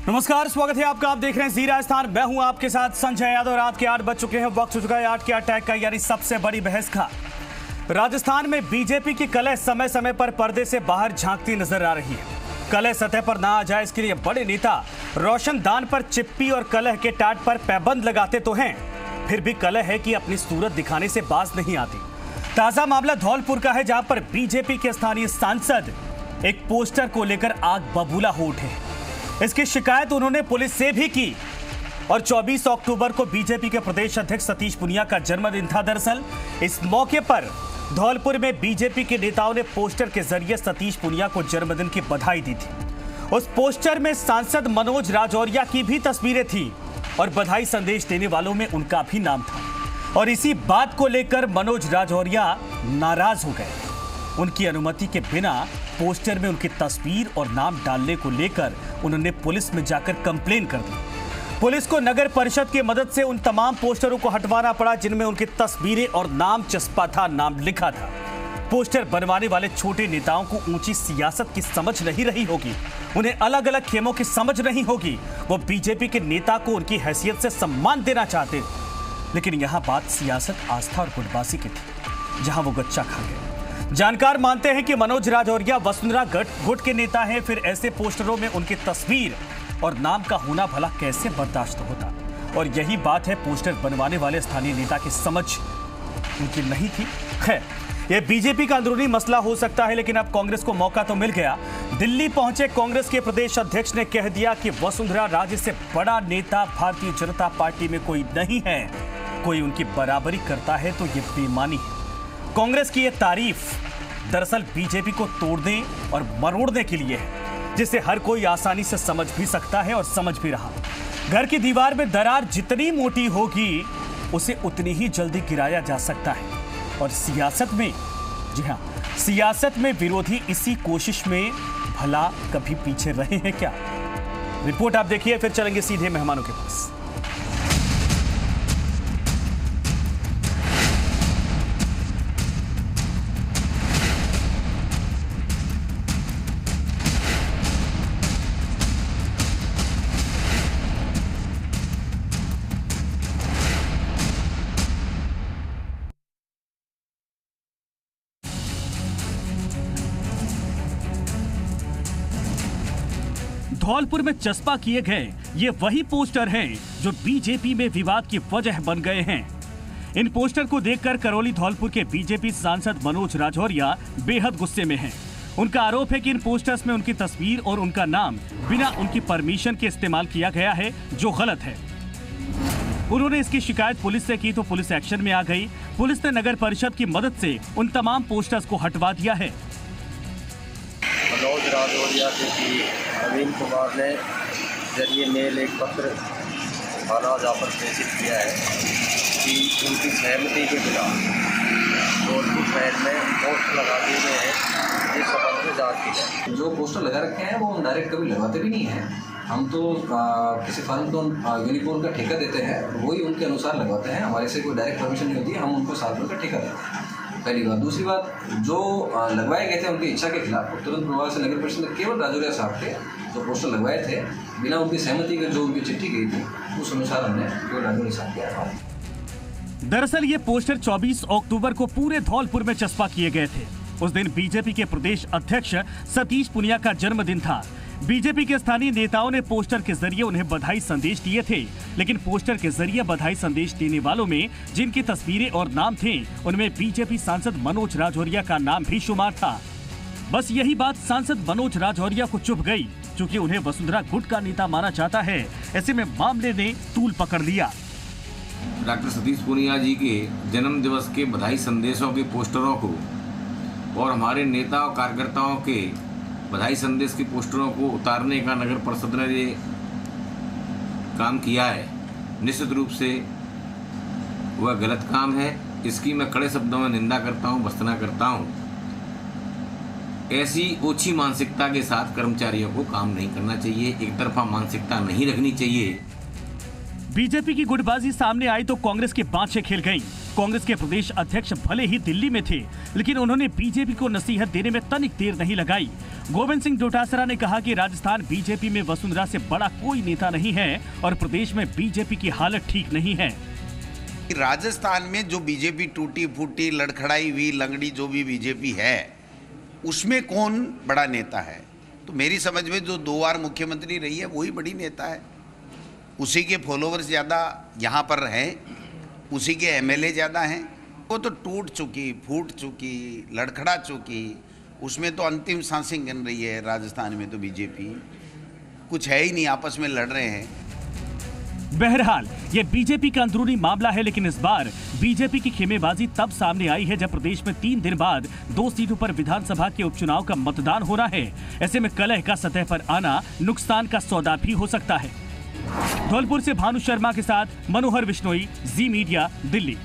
नमस्कार, स्वागत है आपका। आप देख रहे हैं जी राजस्थान। मैं हूं आपके साथ संजय यादव। रात के 8 बज चुके हैं। वक्त हो चुका है 8 के अटैक का, यानी सबसे बड़ी बहस का। राजस्थान में बीजेपी की कलह समय समय पर पर्दे से बाहर झांकती नजर आ रही है। कलह सतह पर ना आ जाए, इसके लिए बड़े नेता रोशनदान पर चिप्पी और कलह के टाट पर पैबंद लगाते तो हैं, फिर भी कलह है कि अपनी सूरत दिखाने से बाज नहीं आती। ताजा मामला धौलपुर का है, जहां पर बीजेपी के स्थानीय सांसद एक पोस्टर को लेकर आग बबूला हो उठे। इसकी शिकायत उन्होंने पुलिस से भी की और 24 अक्टूबर को बीजेपी के प्रदेश अध्यक्ष सतीश पुनिया का जन्मदिन था। दरअसल इस मौके पर धौलपुर में बीजेपी के नेताओं ने पोस्टर के जरिए सतीश पुनिया को जन्मदिन की बधाई दी थी। उस पोस्टर में सांसद मनोज राजौरिया की भी तस्वीरें थी और बधाई संदेश देने वालों में उनका भी नाम था। और इसी बात को लेकर मनोज राजौरिया नाराज हो गए। उनकी अनुमति के बिना पोस्टर में उनकी तस्वीर और नाम डालने को लेकर उन्होंने पुलिस में जाकर कंप्लेन कर दी। पुलिस को नगर परिषद की मदद से उन तमाम पोस्टरों को हटवाना पड़ा जिनमें उनकी तस्वीरें और नाम चस्पा था, नाम लिखा था। पोस्टर बनवाने वाले छोटे नेताओं को ऊंची सियासत की समझ नहीं रही होगी, उन्हें अलग अलग खेमों की समझ नहीं होगी। वो बीजेपी के नेता को उनकी हैसियत से सम्मान देना चाहते, लेकिन यहां बात सियासत, आस्था और गुटबाजी की थी, जहां वो गच्चा खा गए। जानकार मानते हैं कि मनोज राजौरिया वसुंधरा गुट के नेता हैं, फिर ऐसे पोस्टरों में उनकी तस्वीर और नाम का होना भला कैसे बर्दाश्त होता। और यही बात है, पोस्टर बनवाने वाले स्थानीय नेता की समझ उनकी नहीं थी। खैर, यह बीजेपी का अंदरूनी मसला हो सकता है, लेकिन अब कांग्रेस को मौका तो मिल गया। दिल्ली पहुंचे कांग्रेस के प्रदेश अध्यक्ष ने कह दिया कि वसुंधरा राजे से बड़ा नेता भारतीय जनता पार्टी में कोई नहीं है। कोई उनकी बराबरी करता है तो यह बेईमानी है। कांग्रेस की यह तारीफ दरअसल बीजेपी को तोड़ने और मरोड़ने के लिए है, जिसे हर कोई आसानी से समझ भी सकता है और समझ भी रहा। घर की दीवार में दरार जितनी मोटी होगी, उसे उतनी ही जल्दी गिराया जा सकता है। और सियासत में, जी हां, सियासत में विरोधी इसी कोशिश में भला कभी पीछे रहे हैं क्या? रिपोर्ट आप देखिए, फिर चलेंगे सीधे मेहमानों के पास। धौलपुर में चस्पा किए गए ये वही पोस्टर हैं जो बीजेपी में विवाद की वजह बन गए हैं। इन पोस्टर को देखकर करौली धौलपुर के बीजेपी सांसद मनोज राजौरिया बेहद गुस्से में हैं। उनका आरोप है कि इन पोस्टर्स में उनकी तस्वीर और उनका नाम बिना उनकी परमिशन के इस्तेमाल किया गया है, जो गलत है। उन्होंने इसकी शिकायत पुलिस से की तो पुलिस एक्शन में आ गई। पुलिस ने नगर परिषद की मदद से उन तमाम पोस्टर्स को हटवा दिया है। मनोज राजौरिया की नवीन कुमार ने जरिए मेल एक पत्र थाना जापर प्रेषित किया है कि उनकी सहमति के बिना धौलपुर शहर में पोस्टर लगा दिए गए हैं, जिस संबंध में जांच की जाए। जो पोस्टर लगा रखे हैं वो हम डायरेक्ट कभी लगाते भी नहीं हैं। हम तो किसी फर्म को यूनिफॉर्म का ठेका देते हैं, वही उनके अनुसार लगवाते हैं। हमारे से कोई डायरेक्ट परमिशन नहीं होती है, हम उनको 7 रुपये का ठेका देते हैं, पहली बात। दूसरी बात, जो लगवाए गए थे उनकी इच्छा के खिलाफ, तुरंत प्रभाव से नगर परिषद ने केवल राजौरिया साहब के जो पोस्टर लगवाए थे बिना उनकी सहमति के, जो उनकी चिट्ठी गई थी उस अनुसार हमने केवल राजौरिया साहब के आया। दरअसल ये पोस्टर 24 अक्टूबर को पूरे धौलपुर में चस्पा किए गए थे। उस दिन बीजेपी के प्रदेश अध्यक्ष सतीश पुनिया का जन्मदिन था। बीजेपी के स्थानीय नेताओं ने पोस्टर के जरिए उन्हें बधाई संदेश दिए थे, लेकिन पोस्टर के जरिए बधाई संदेश देने वालों में जिनकी तस्वीरें और नाम थे, उनमें बीजेपी सांसद मनोज राजौरिया का नाम भी शुमार था। बस यही बात सांसद मनोज राजौरिया को चुभ गई, क्योंकि उन्हें वसुंधरा गुट का नेता माना जाता है। ऐसे में मामले ने तूल पकड़ लिया। डॉक्टर सतीश पुनिया जी के जन्म दिवस के बधाई संदेशों के पोस्टरों को और हमारे नेता और कार्यकर्ताओं के बधाई संदेश के पोस्टरों को उतारने का नगर परिषद ने ये काम किया है, निश्चित रूप से वह गलत काम है। इसकी मैं कड़े शब्दों में निंदा करता हूँ, भर्त्सना करता हूँ। ऐसी ओछी मानसिकता के साथ कर्मचारियों को काम नहीं करना चाहिए, एक तरफा मानसिकता नहीं रखनी चाहिए। बीजेपी की गुटबाजी सामने आई तो कांग्रेस की बाँछें खिल गईं। कांग्रेस के प्रदेश अध्यक्ष भले ही दिल्ली में थे, लेकिन उन्होंने बीजेपी को नसीहत देने में तनिक देर नहीं लगाई। गोविंद सिंह डोटासरा ने कहा कि राजस्थान बीजेपी में वसुंधरा से बड़ा कोई नेता नहीं है और प्रदेश में बीजेपी की हालत ठीक नहीं है। राजस्थान में जो बीजेपी टूटी फूटी लड़खड़ाई हुई लंगड़ी जो भी बीजेपी है उसमें कौन बड़ा नेता है? तो मेरी समझ में जो 2 बार मुख्यमंत्री रही है वही बड़ी नेता है। उसी के फॉलोवर्स ज़्यादा यहाँ पर हैं, उसी के एमएलए ज़्यादा हैं। वो तो टूट चुकी, फूट चुकी, लड़खड़ा चुकी, उसमें तो अंतिम सांसें गिन रही है। राजस्थान में तो बीजेपी कुछ है ही नहीं, आपस में लड़ रहे हैं। बहरहाल ये बीजेपी का अंदरूनी मामला है, लेकिन इस बार बीजेपी की खेमेबाजी तब सामने आई है जब प्रदेश में 3 दिन बाद 2 सीटों पर विधानसभा के उपचुनाव का मतदान हो रहा है। ऐसे में कलह का सतह पर आना नुकसान का सौदा भी हो सकता है। धौलपुर से भानु शर्मा के साथ मनोहर बिश्नोई, जी मीडिया, दिल्ली।